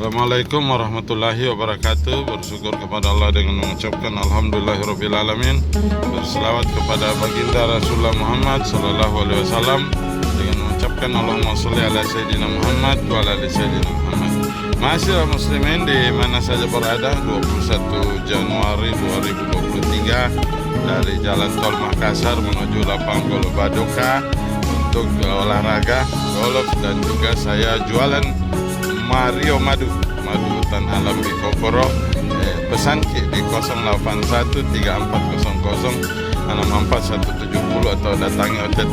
Assalamualaikum warahmatullahi wabarakatuh. Bersyukur kepada Allah dengan mengucapkan alhamdulillahirrabbilalamin. Berselawat kepada baginda Rasulullah Muhammad sallallahu alaihi wasallam dengan mengucapkan Allahumma sholli ala sayyidina Muhammad wa ala ali sayyidina Muhammad. Masyaallah muslimin di mana saja berada, 21 Januari 2023 dari Jalan Tol Makassar menuju Lapangan Golf Badoka untuk olahraga golf, dan juga saya jualan Mario madu hutan alam di Kokoro. Pesan di 081340064170 atau datangi outlet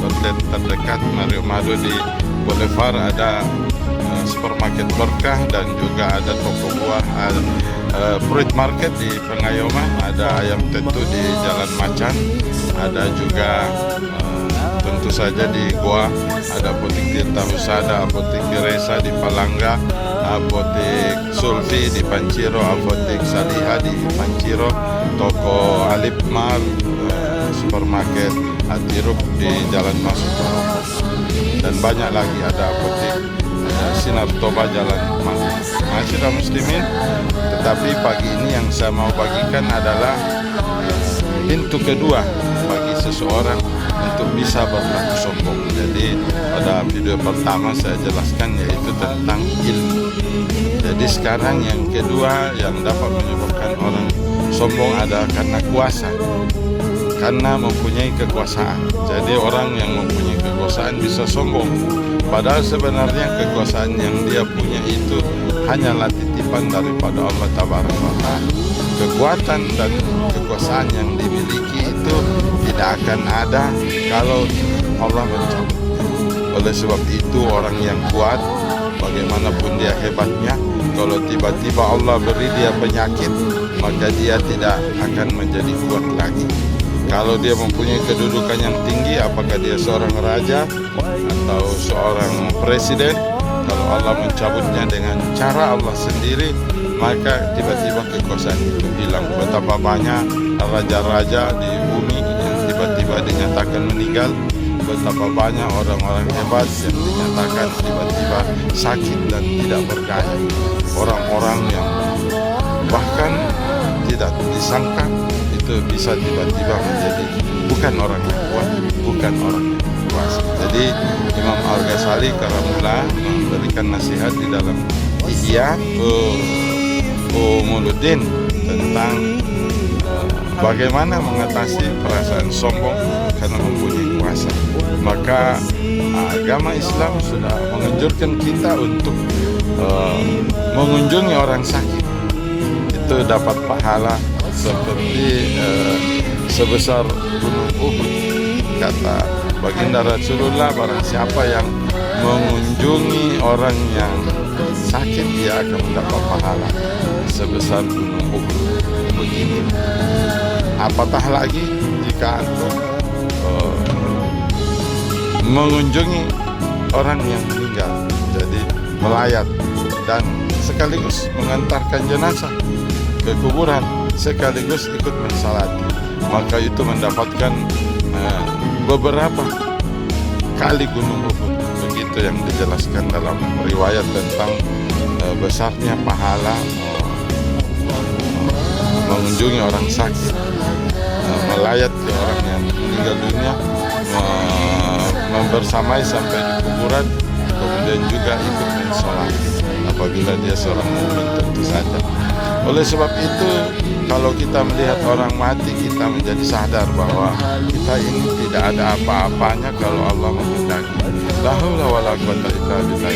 terdekat Mario Madu di Boulevard. Ada supermarket Berkah dan juga ada toko buah, fruit market di Pengayoman, ada ayam tetu di Jalan Macan, ada juga tentu saja di Goa ada apotek Tirta Husada, apotek Resa di Palangga, apotek Sulfi di Panciro, apotek Saliha di Panciro, toko Alip Mar, supermarket Atiruk di Jalan Masuk Maroko, dan banyak lagi, ada apotek Sinar Toba Jalan Masyarakat muslimin. Tetapi pagi ini yang saya mau bagikan adalah pintu kedua bagi seseorang untuk bisa berlaku sombong. Jadi pada video pertama saya jelaskan yaitu tentang ilmu. Jadi sekarang yang kedua yang dapat menyebabkan orang sombong adalah karena kuasa, karena mempunyai kekuasaan. Jadi orang yang mempunyai kekuasaan bisa sombong, padahal sebenarnya kekuasaan yang dia punya itu hanyalah titipan daripada Allah Tabaraka wa Ta'ala. Kekuatan dan kekuasaan yang dimiliki itu tidak akan ada kalau Allah mencabut. Oleh sebab itu orang yang kuat, bagaimanapun dia hebatnya, kalau tiba-tiba Allah beri dia penyakit, maka dia tidak akan menjadi kuat lagi. Kalau dia mempunyai kedudukan yang tinggi, apakah dia seorang raja atau seorang presiden, kalau Allah mencabutnya dengan cara Allah sendiri, maka tiba-tiba kekuasaan itu hilang. Betapa banyak raja-raja di bumi yang tiba-tiba dinyatakan meninggal, betapa banyak orang-orang hebat yang dinyatakan tiba-tiba sakit dan tidak berdaya. Orang-orang yang bahkan tidak disangka itu bisa tiba-tiba menjadi bukan orang yang kuat, bukan orang yang kuasa. Jadi Imam Al-Ghazali karamullah memberikan nasihat di dalam Ihya Ulumuddin tentang bagaimana mengatasi perasaan sombong karena mempunyai kuasa. Maka agama Islam sudah menganjurkan kita untuk mengunjungi orang sakit. Itu dapat pahala seperti sebesar gunung Uhud. Kata baginda Rasulullah, barang siapa yang mengunjungi orang yang sakit, dia akan mendapat pahala sebesar gunung Uhud. Begini, apatah lagi jika antum mengunjungi orang yang meninggal, jadi melayat dan sekaligus mengantarkan jenazah ke kuburan, sekaligus ikut mensalati, maka itu mendapatkan beberapa kali gunung Uhud. Begitu yang dijelaskan dalam riwayat tentang besarnya pahala mengunjungi orang sakit, melayat ke orang yang meninggal dunia, membersamai sampai di kuburan, kemudian juga ikut mensolati apabila dia seorang mukmin tentu saja. Oleh sebab itu, kalau kita melihat orang mati, kita menjadi sadar bahwa kita ini tidak ada apa-apanya kalau Allah menghendaki. La haula wala quwwata illa billah.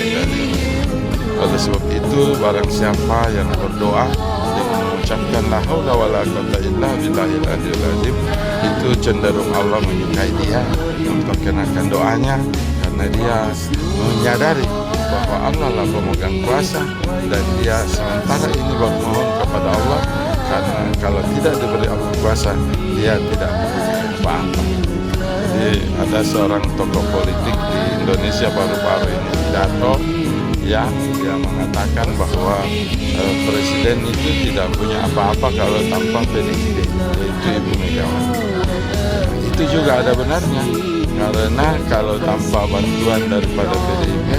Oleh sebab itu, barang siapa yang berdoa dengan mengucapkan la haula wala quwwata illa billahil aliyil azim, itu cenderung Allah menyukai dia, memperkenankan doanya, karena dia menyadari bahwa Allah lah pemegang kuasa, dan dia sementara ini bermohon kepada Allah, karena kalau tidak diberi Allah kuasa, dia tidak mempunyai apa-apa. Jadi ada seorang tokoh politik di Indonesia baru-baru ini pidato, ya, dia mengatakan bahwa presiden itu tidak punya apa-apa kalau tanpa PDIP, yaitu Ibu Megawati. Itu juga ada benarnya, karena kalau tanpa bantuan daripada PDIP,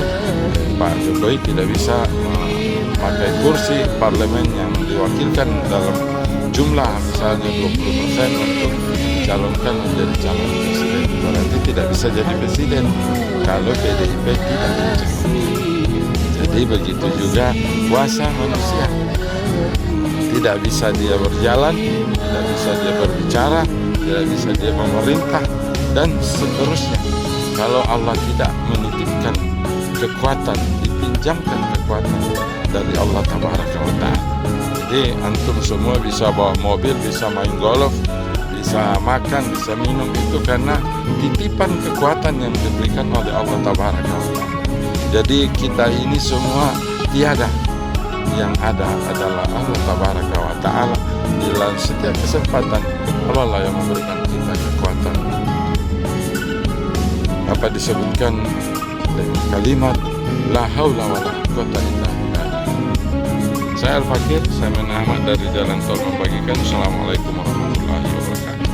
Pak Jokowi tidak bisa memakai kursi parlemen yang diwakilkan dalam jumlah misalnya 20% untuk calonkan menjadi calon presiden, berarti tidak bisa jadi presiden kalau PDIP tidak mencukupi. Jadi begitu juga kuasa manusia, tidak bisa dia berjalan, tidak bisa dia berbicara, tidak bisa dia memerintah, dan seterusnya kalau Allah tidak menitipkan kekuatan, dipinjamkan kekuatan dari Allah Tabaraka wa Ta'ala. Jadi antum semua bisa bawa mobil, bisa main golf, bisa makan, bisa minum, itu karena titipan kekuatan yang diberikan oleh Allah Tabaraka wa Ta'ala. Jadi kita ini semua tiada, yang ada adalah Allah Tabaraka wa Ta'ala. Di dalam setiap kesempatan Allah lah yang memberikan kita kekuatan. Apa disebutkan dengan kalimat la haula wala quwwata illa billah. Saya Al-Fakir, saya Ahmad dari Jalan Tol Membagikan. Assalamualaikum warahmatullahi wabarakatuh.